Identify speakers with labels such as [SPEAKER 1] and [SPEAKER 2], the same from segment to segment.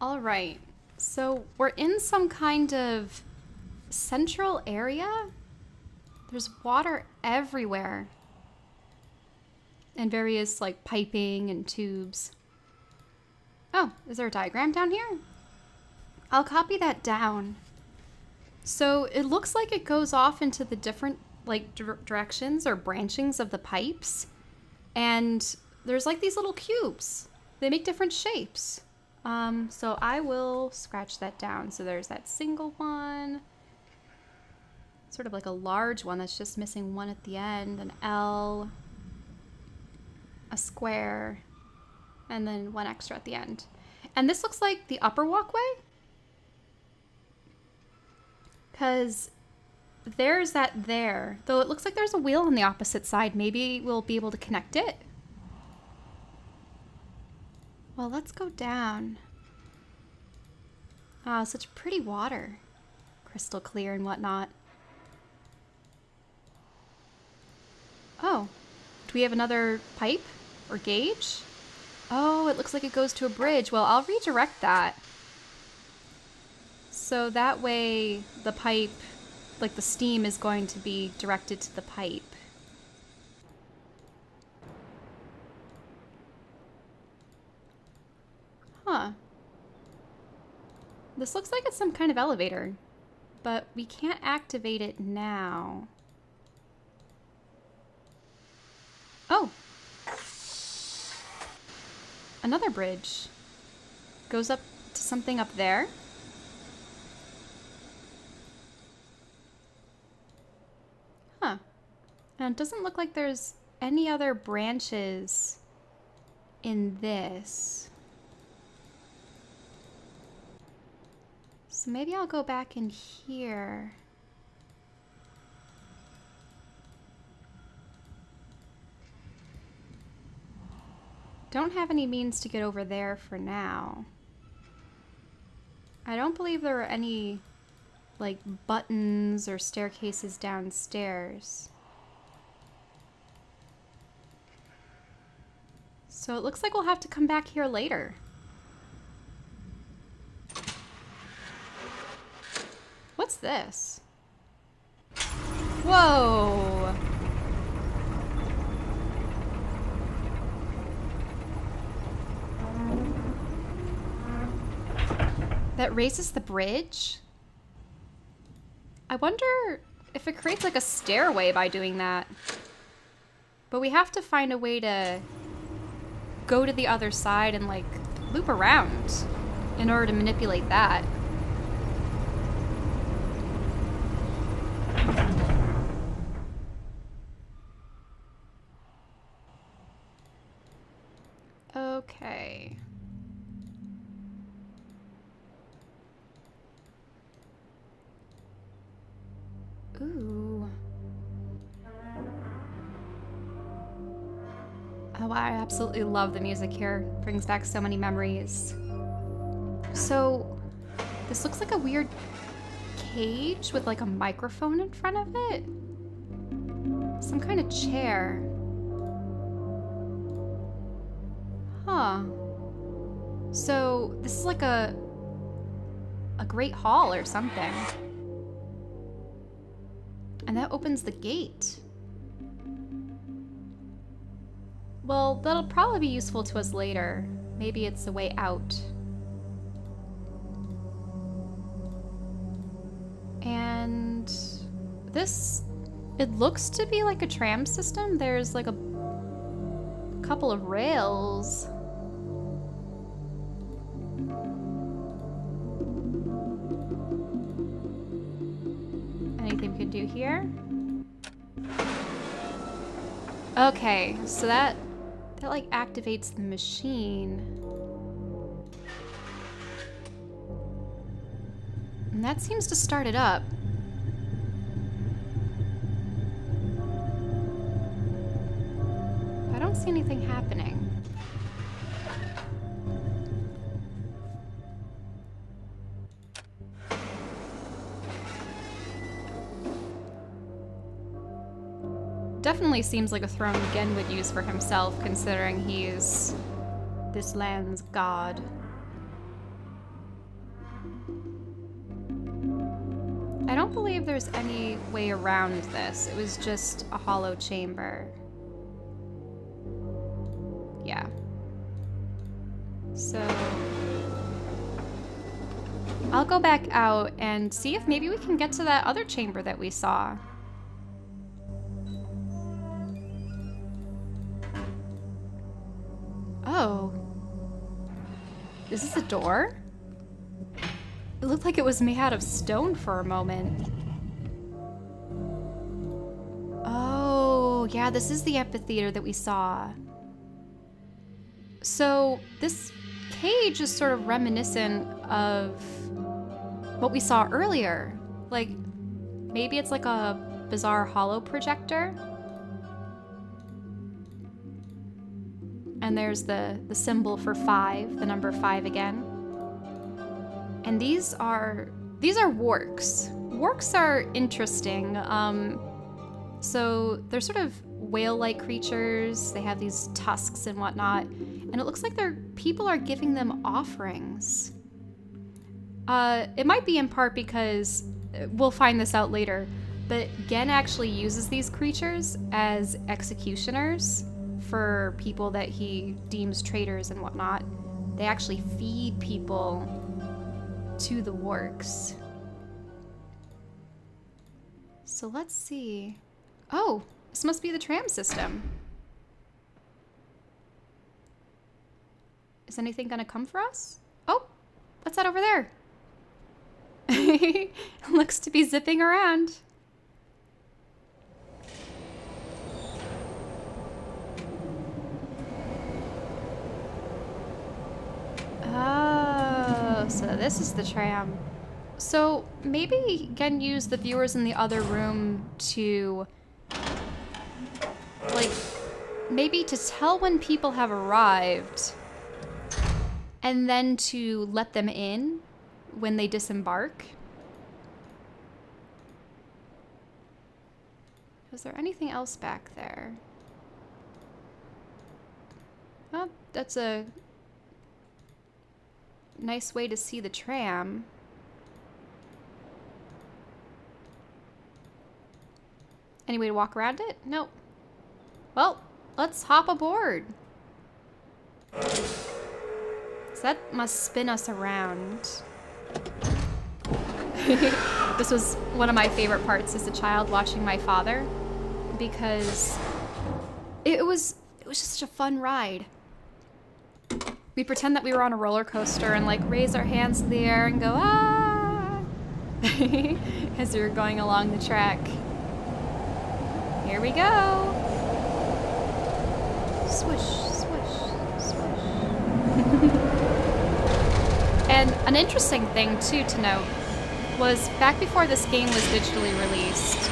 [SPEAKER 1] All right, so we're in some kind of central area. There's water everywhere. And various like piping and tubes. Oh, is there a diagram down here? I'll copy that down. So it looks like it goes off into the different like directions or branchings of the pipes. And there's like these little cubes. They make different shapes. So I will scratch that down. So there's that single one. Sort of like a large one that's just missing one at the end, an L, a square, and then one extra at the end. And this looks like the upper walkway. Because there's that there. Though it looks like there's a wheel on the opposite side. Maybe we'll be able to connect it. Well, let's go down. Ah, such pretty water. Crystal clear and whatnot. Oh, do we have another pipe or gauge? Oh, it looks like it goes to a bridge. Well, I'll redirect that. So that way the pipe, like the steam is going to be directed to the pipe. Huh. This looks like it's some kind of elevator, but we can't activate it now. Oh. Another bridge. Goes up to something up there. Huh. And it doesn't look like there's any other branches in this. So maybe I'll go back in here. Don't have any means to get over there for now. I don't believe there are any like buttons or staircases downstairs. So it looks like we'll have to come back here later. What's this? Whoa! That raises the bridge? I wonder if it creates like a stairway by doing that. But we have to find a way to go to the other side and like loop around in order to manipulate that. Okay. Ooh. Oh, I absolutely love the music here. Brings back so many memories. So, this looks like a weird cage with like a microphone in front of it. Some kind of chair. Huh. So, this is like a great hall or something. And that opens the gate. Well, that'll probably be useful to us later. Maybe it's a way out. And this, it looks to be like a tram system. There's like a couple of rails. Anything we could do here? Okay, so that like activates the machine. And that seems to start it up. I don't see anything happening. Definitely seems like a throne Gehn would use for himself, considering he's this land's god. I don't believe there's any way around this. It was just a hollow chamber. Yeah. So I'll go back out and see if maybe we can get to that other chamber that we saw. Oh. Is this a door? It looked like it was made out of stone for a moment. Oh, yeah, this is the amphitheater that we saw. So this cage is sort of reminiscent of what we saw earlier. Like, maybe it's like a bizarre hollow projector. And there's the symbol for 5, the number 5 again. And these are warks. Warks are interesting. So they're sort of whale-like creatures. They have these tusks and whatnot. And it looks like people are giving them offerings. It might be in part because, we'll find this out later, but Gehn actually uses these creatures as executioners for people that he deems traitors and whatnot. They actually feed people to the warks. So let's see. Oh, this must be the tram system. Is anything gonna come for us? Oh, what's that over there? Looks to be zipping around. Oh, so this is the tram. So maybe Gehn used the viewers in the other room to, like, maybe to tell when people have arrived and then to let them in when they disembark. Was there anything else back there? Oh, that's a nice way to see the tram. Any way to walk around it? Nope. Well, let's hop aboard. So that must spin us around. This was one of my favorite parts as a child, watching my father, because it was just such a fun ride. We pretend that we were on a roller coaster and like raise our hands in the air and go, ah, as we were going along the track. Here we go. Swish, swish, swish. And an interesting thing too to note was back before this game was digitally released,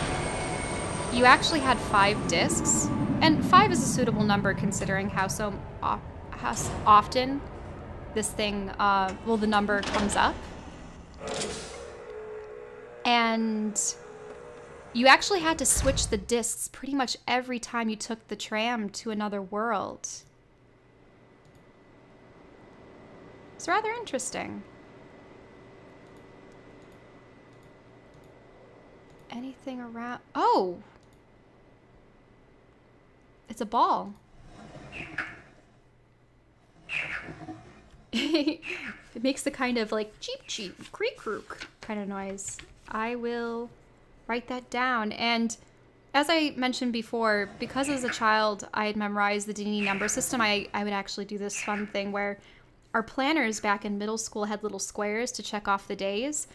[SPEAKER 1] you actually had 5 discs, and 5 is a suitable number considering how often this thing, the number comes up. And you actually had to switch the discs pretty much every time you took the tram to another world. It's rather interesting. Anything around? Oh! It's a ball. It makes the kind of like cheep cheep, creak crook kind of noise. I will write that down. And as I mentioned before, because as a child I had memorized the Dini number system, I would actually do this fun thing where our planners back in middle school had little squares to check off the days,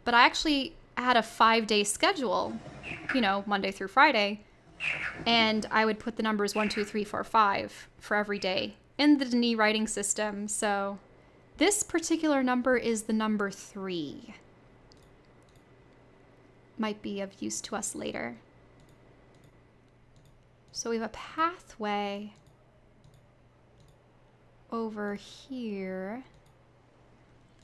[SPEAKER 1] but I actually had a 5-day schedule, you know, Monday through Friday, and I would put the numbers 1, 2, 3, 4, 5 for every day in the Dini writing system. So this particular number is the number 3. Might be of use to us later. So we have a pathway over here.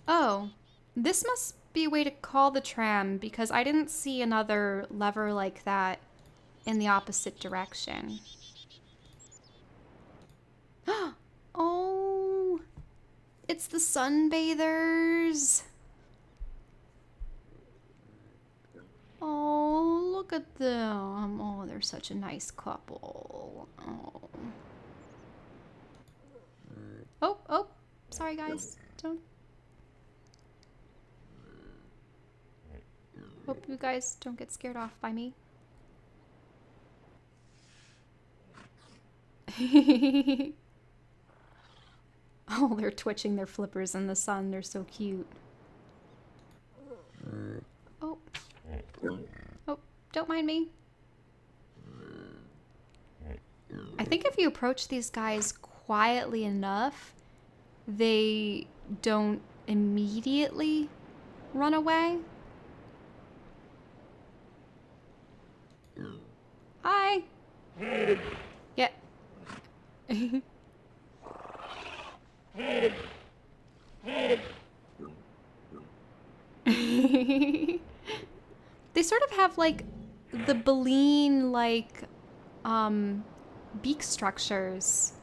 [SPEAKER 1] Oh, this must be a way to call the tram because I didn't see another lever like that in the opposite direction. Oh, it's the sunbathers. Look at them. Oh, they're such a nice couple. Oh. Oh, oh. Sorry, guys. Don't. Hope you guys don't get scared off by me. Oh, they're twitching their flippers in the sun. They're so cute. Oh. Oh, don't mind me. I think if you approach these guys quietly enough, they don't immediately run away. Hi. Yeah. They sort of have like the baleen like beak structures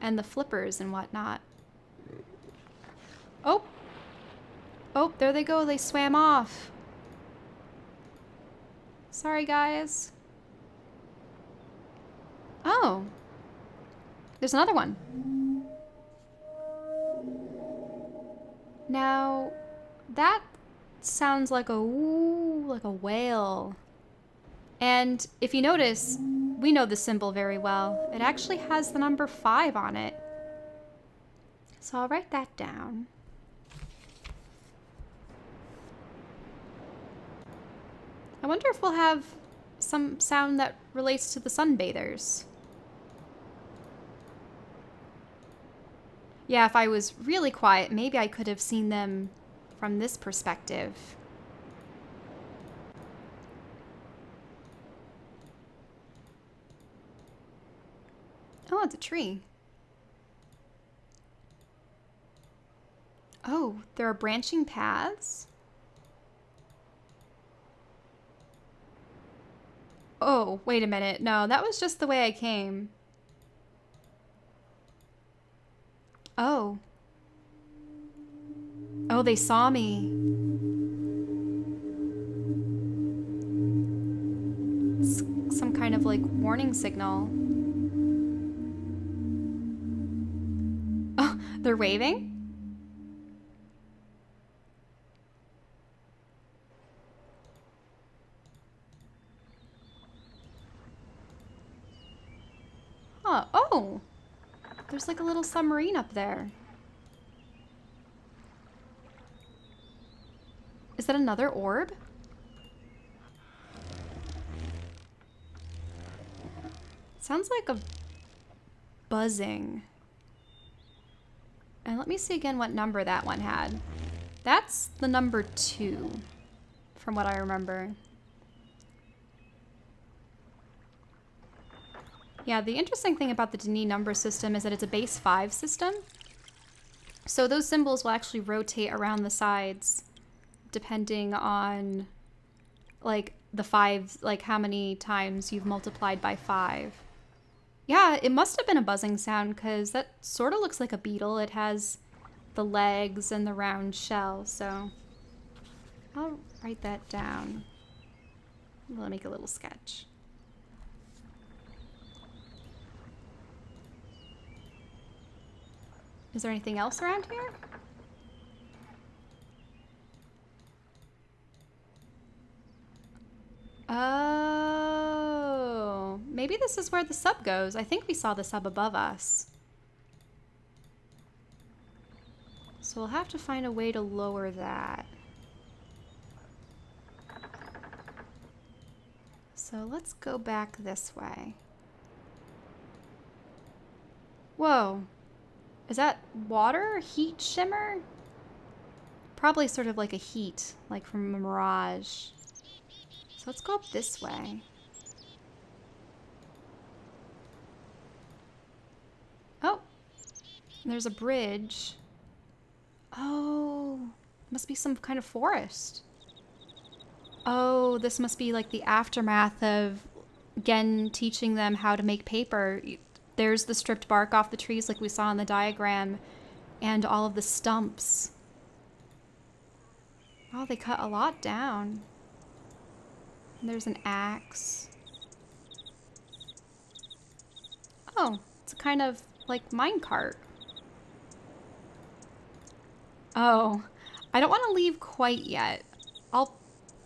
[SPEAKER 1] and the flippers and whatnot. Oh. Oh, there they go. They swam off. Sorry, guys. Oh. There's another one. Now, that sounds like a ooh, like a whale. And if you notice, we know the symbol very well. It actually has the number 5 on it. So I'll write that down. I wonder if we'll have some sound that relates to the sunbathers. Yeah, if I was really quiet, maybe I could have seen them from this perspective. Oh, it's a tree. Oh, there are branching paths? Oh, wait a minute. No, that was just the way I came. Oh. Oh, they saw me. It's some kind of like warning signal. Oh, they're waving? Huh. Oh! There's like a little submarine up there. Is that another orb? Sounds like a buzzing. And let me see again what number that one had. That's the number 2, from what I remember. Yeah, the interesting thing about the Gehn number system is that it's a base 5 system. So those symbols will actually rotate around the sides depending on like the 5, like how many times you've multiplied by 5. Yeah, it must have been a buzzing sound because that sort of looks like a beetle. It has the legs and the round shell, so I'll write that down. I'll make a little sketch. Is there anything else around here? Oh, maybe this is where the sub goes. I think we saw the sub above us. So we'll have to find a way to lower that. So let's go back this way. Whoa. Is that water? Heat shimmer? Probably sort of like a heat, like from a mirage. So let's go up this way. Oh, there's a bridge. Oh, must be some kind of forest. Oh, this must be like the aftermath of Gehn teaching them how to make paper. There's the stripped bark off the trees like we saw in the diagram, and all of the stumps. Oh, they cut a lot down. And there's an axe. Oh, it's a kind of like minecart. Oh, I don't want to leave quite yet.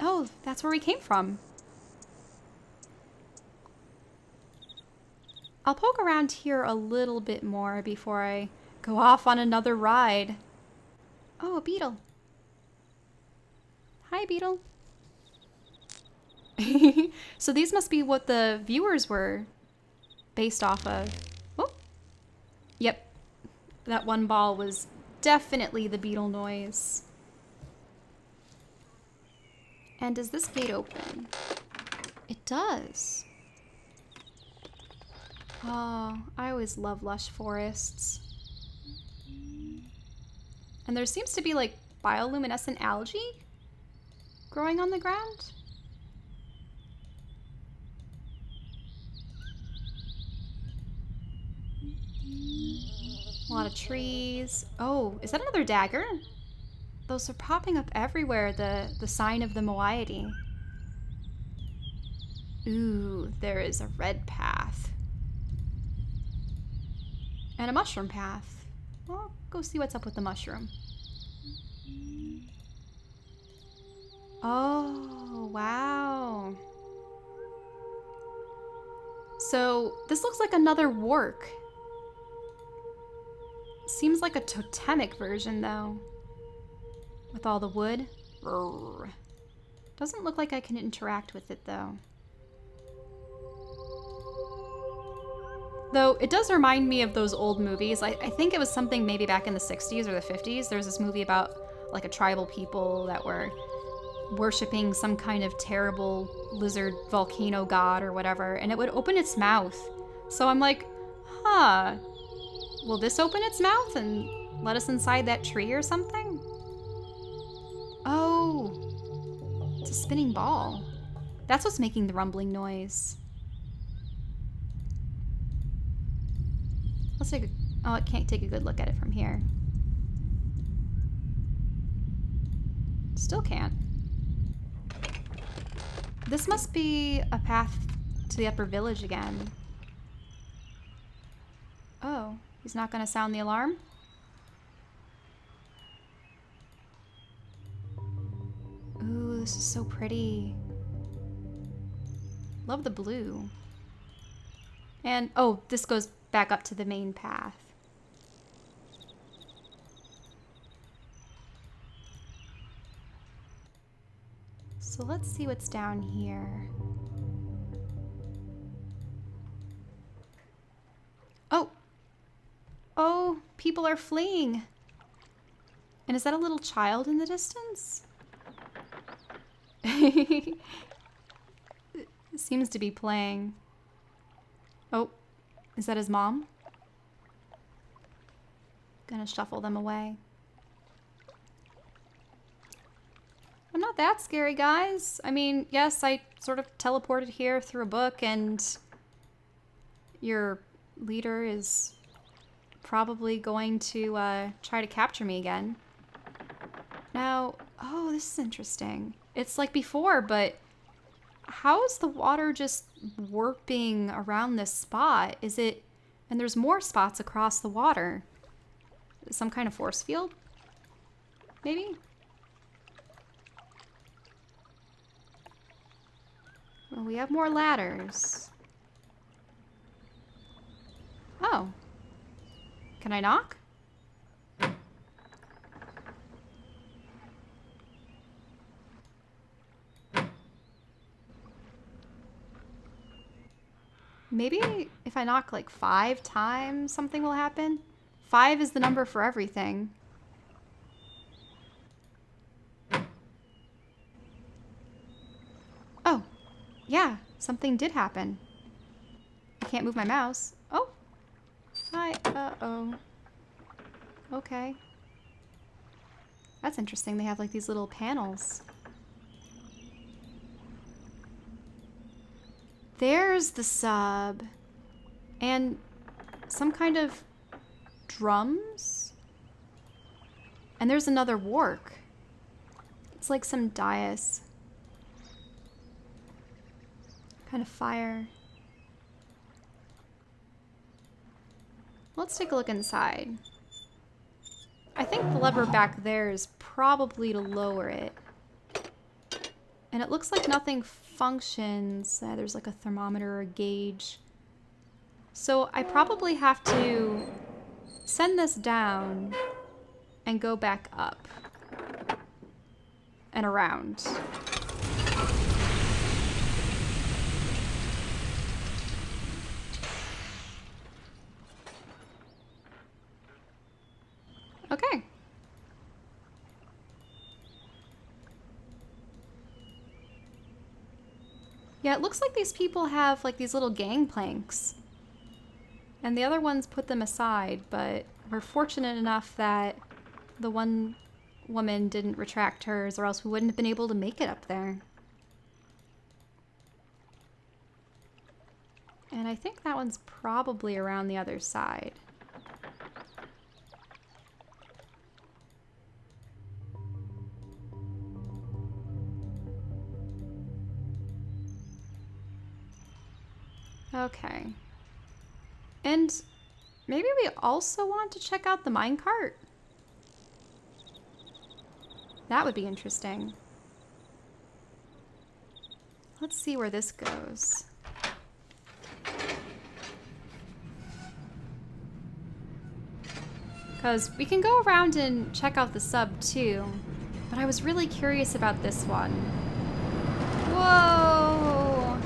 [SPEAKER 1] Oh, that's where we came from. I'll poke around here a little bit more before I go off on another ride. Oh, a beetle. Hi, Beetle. So these must be what the viewers were based off of. Oh, yep. That one ball was definitely the beetle noise. And does this gate open? It does. Oh, I always love lush forests. And there seems to be like bioluminescent algae growing on the ground. A lot of trees. Oh, is that another dagger? Those are popping up everywhere, the sign of the Moiety. Ooh, there is a red path. And a mushroom path. Well, I'll go see what's up with the mushroom. Oh, wow. So, this looks like another wark. Seems like a totemic version, though. With all the wood. Brrr. Doesn't look like I can interact with it, though. Though, it does remind me of those old movies. I think it was something maybe back in the 60s or the 50s. There was this movie about, like, a tribal people that were worshipping some kind of terrible lizard volcano god or whatever, and it would open its mouth. So I'm like, huh, will this open its mouth and let us inside that tree or something? Oh, it's a spinning ball. That's what's making the rumbling noise. Let's take a... Oh, I can't take a good look at it from here. Still can't. This must be a path to the upper village again. Oh, he's not gonna sound the alarm? Ooh, this is so pretty. Love the blue. And, oh, this goes back up to the main path. So let's see what's down here. Oh! Oh, people are fleeing. And is that a little child in the distance? It seems to be playing. Oh, is that his mom? Gonna shuffle them away. I'm not that scary, guys. I mean, yes, I sort of teleported here through a book, and your leader is probably going to try to capture me again. Now, oh, this is interesting. It's like before, but how is the water just warping around this spot? Is it... And there's more spots across the water. Some kind of force field? Maybe? Well, we have more ladders. Oh. Can I knock? Maybe if I knock like 5 times, something will happen. 5 is the number for everything. Oh, yeah, something did happen. I can't move my mouse. Oh, hi, uh-oh. Okay. That's interesting, they have like these little panels. There's the sub. And some kind of drums? And there's another wark. It's like some dais. kind of fire. Let's take a look inside. I think the lever back there is probably to lower it. And it looks like nothing functions. There's like a thermometer or a gauge. So I probably have to send this down and go back up and around. Okay. Yeah, it looks like these people have like these little gangplanks. And the other ones put them aside, but we're fortunate enough that the one woman didn't retract hers, or else we wouldn't have been able to make it up there. And I think that one's probably around the other side. Okay. And maybe we also want to check out the minecart? That would be interesting. Let's see where this goes. Because we can go around and check out the sub too, but I was really curious about this one. Whoa!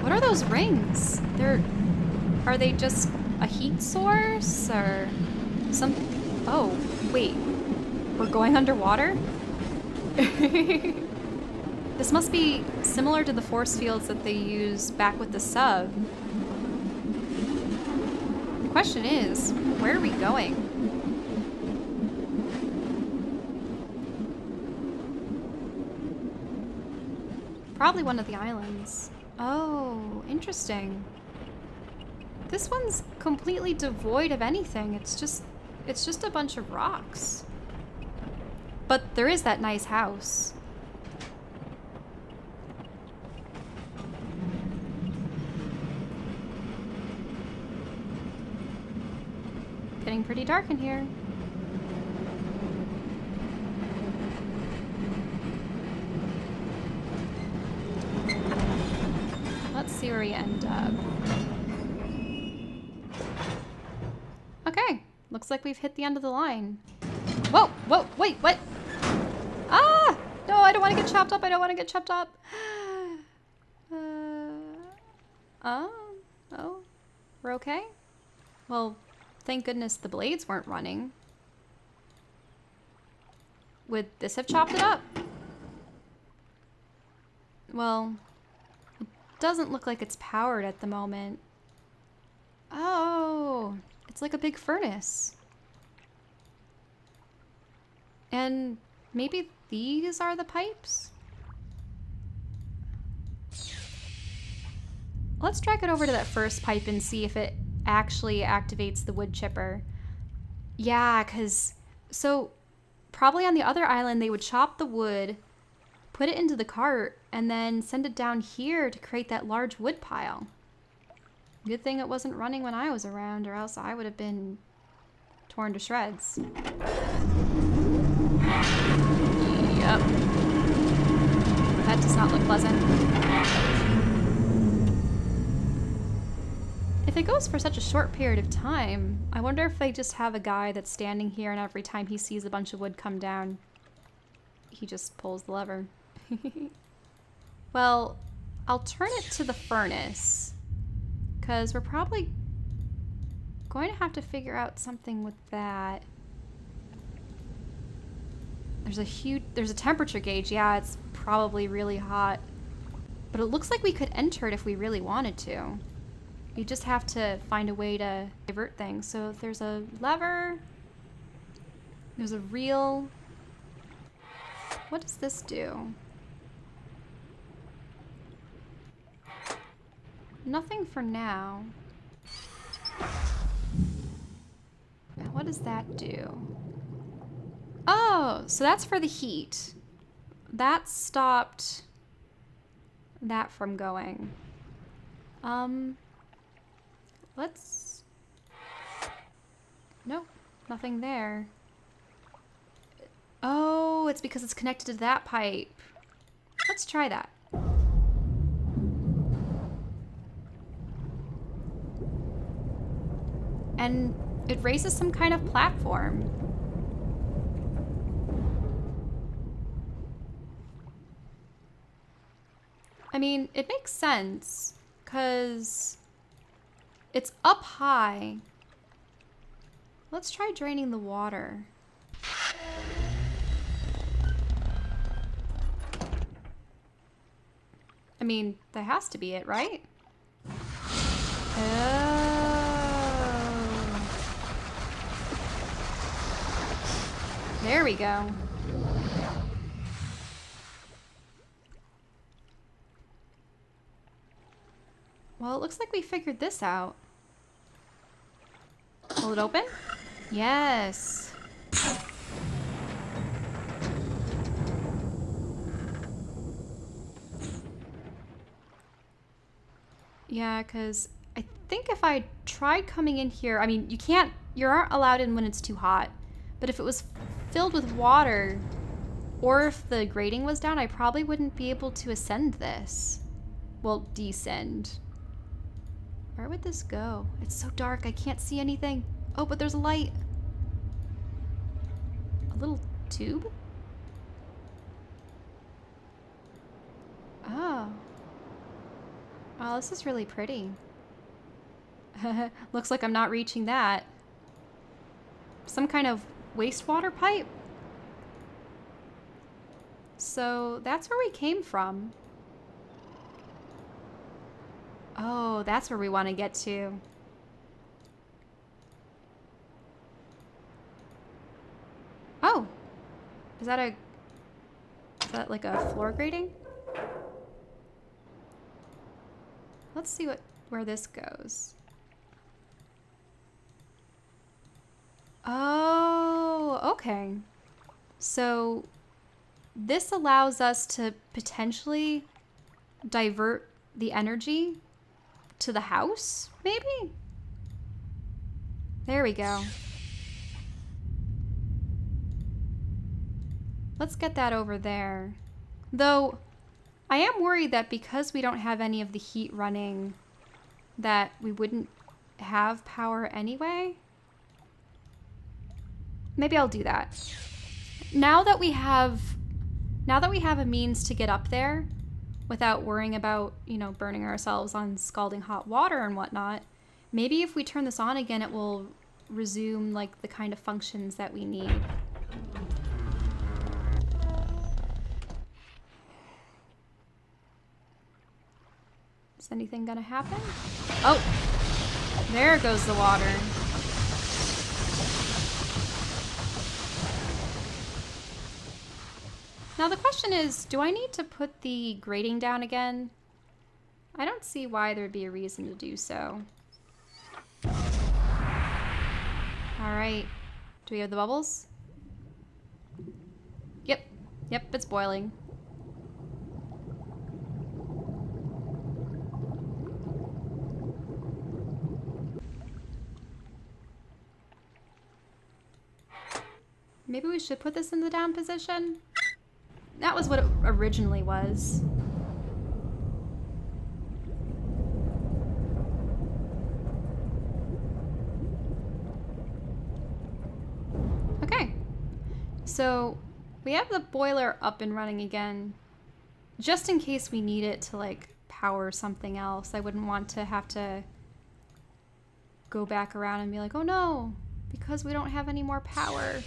[SPEAKER 1] What are those rings? Are they just a heat source or some? Oh, wait. We're going underwater? This must be similar to the force fields that they use back with the sub. The question is, where are we going? Probably one of the islands. Oh, interesting. This one's completely devoid of anything. It's just a bunch of rocks. But there is that nice house. Getting pretty dark in here. Let's see where we end up. Okay, looks like we've hit the end of the line. Whoa, whoa, wait, what? Ah! No, I don't want to get chopped up. I don't want to get chopped up. Oh, we're okay? Well, thank goodness the blades weren't running. Would this have chopped it up? Well, it doesn't look like it's powered at the moment. Oh, it's like a big furnace. And maybe these are the pipes? Let's drag it over to that first pipe and see if it actually activates the wood chipper. Yeah, so probably on the other island they would chop the wood, put it into the cart, and then send it down here to create that large wood pile. Good thing it wasn't running when I was around, or else I would have been torn to shreds. Yep. That does not look pleasant. If it goes for such a short period of time, I wonder if they just have a guy that's standing here and every time he sees a bunch of wood come down, he just pulls the lever. Well, I'll turn it to the furnace, because we're probably going to have to figure out something with that. There's a temperature gauge. Yeah, it's probably really hot. But it looks like we could enter it if we really wanted to. You just have to find a way to divert things. So if there's a lever, there's a reel. What does this do? Nothing for now. What does that do? Oh, so that's for the heat. That stopped that from going. Let's... Nope, nothing there. Oh, it's because it's connected to that pipe. Let's try that. And it raises some kind of platform. I mean, it makes sense, because it's up high. Let's try draining the water. I mean, that has to be it, right? Oh. There we go. Well, it looks like we figured this out. Will it open? Yes. Yeah, because I think if I tried coming in here, I mean, you aren't allowed in when it's too hot. But if it was filled with water, or if the grating was down, I probably wouldn't be able to ascend this. Well, descend. Where would this go? It's so dark, I can't see anything. Oh, but there's a light. A little tube? Oh. Oh, this is really pretty. Looks like I'm not reaching that. Some kind of wastewater pipe? So that's where we came from. Oh, that's where we want to get to. Oh, is that like a floor grating? Let's see where this goes. Oh, okay. So this allows us to potentially divert the energy to the house, maybe? There we go. Let's get that over there. Though, I am worried that because we don't have any of the heat running, that we wouldn't have power anyway. Maybe I'll do that. Now that we have a means to get up there, without worrying about, you know, burning ourselves on scalding hot water and whatnot, maybe if we turn this on again, it will resume, like, the kind of functions that we need. Is anything gonna happen? Oh! There goes the water. Now the question is, do I need to put the grating down again? I don't see why there'd be a reason to do so. Alright. Do we have the bubbles? Yep. Yep, it's boiling. Maybe we should put this in the down position? That was what it originally was. Okay. So we have the boiler up and running again, just in case we need it to, like, power something else. I wouldn't want to have to go back around and be like, oh no, because we don't have any more power.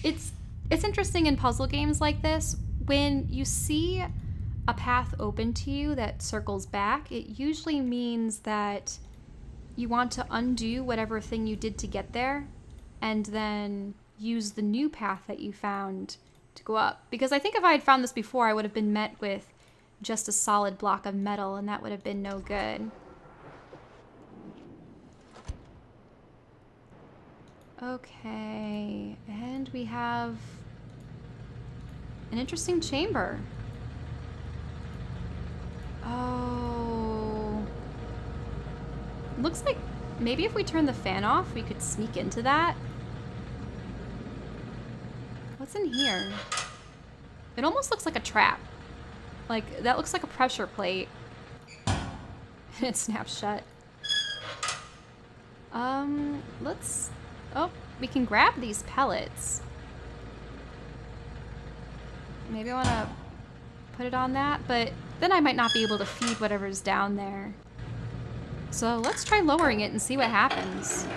[SPEAKER 1] It's interesting in puzzle games like this. When you see a path open to you that circles back, it usually means that you want to undo whatever thing you did to get there and then use the new path that you found to go up. Because I think if I had found this before, I would have been met with just a solid block of metal, and that would have been no good. Okay, and we have an interesting chamber. Oh. Looks like maybe if we turn the fan off, we could sneak into that. What's in here? It almost looks like a trap. Like, that looks like a pressure plate. It snaps shut. Let's... Oh, we can grab these pellets. Maybe I want to put it on that, but then I might not be able to feed whatever's down there. So let's try lowering it and see what happens.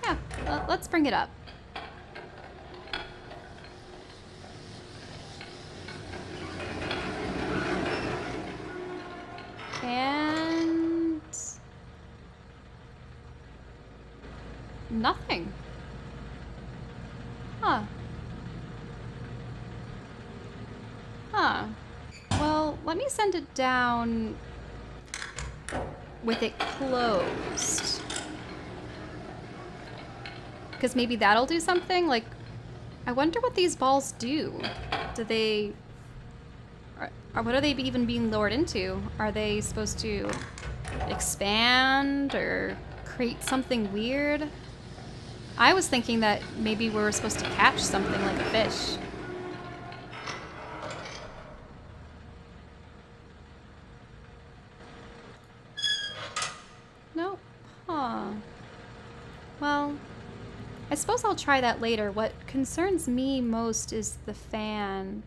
[SPEAKER 1] Yeah, let's bring it up. And nothing. Huh. Huh. Well, let me send it down with it closed. Because maybe that'll do something? Like, I wonder what these balls do. Do they... Or what are they even being lowered into? Are they supposed to expand or create something weird? I was thinking that maybe we were supposed to catch something like a fish. Nope. Huh. Well, I suppose I'll try that later. What concerns me most is the fan.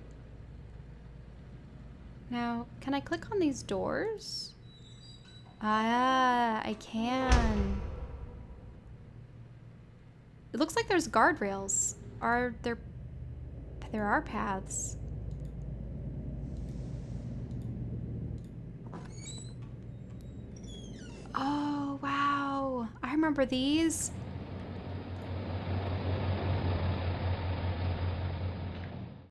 [SPEAKER 1] Now, can I click on these doors? Ah, I can. It looks like there's guardrails. Are there... There are paths. Oh, wow. I remember these.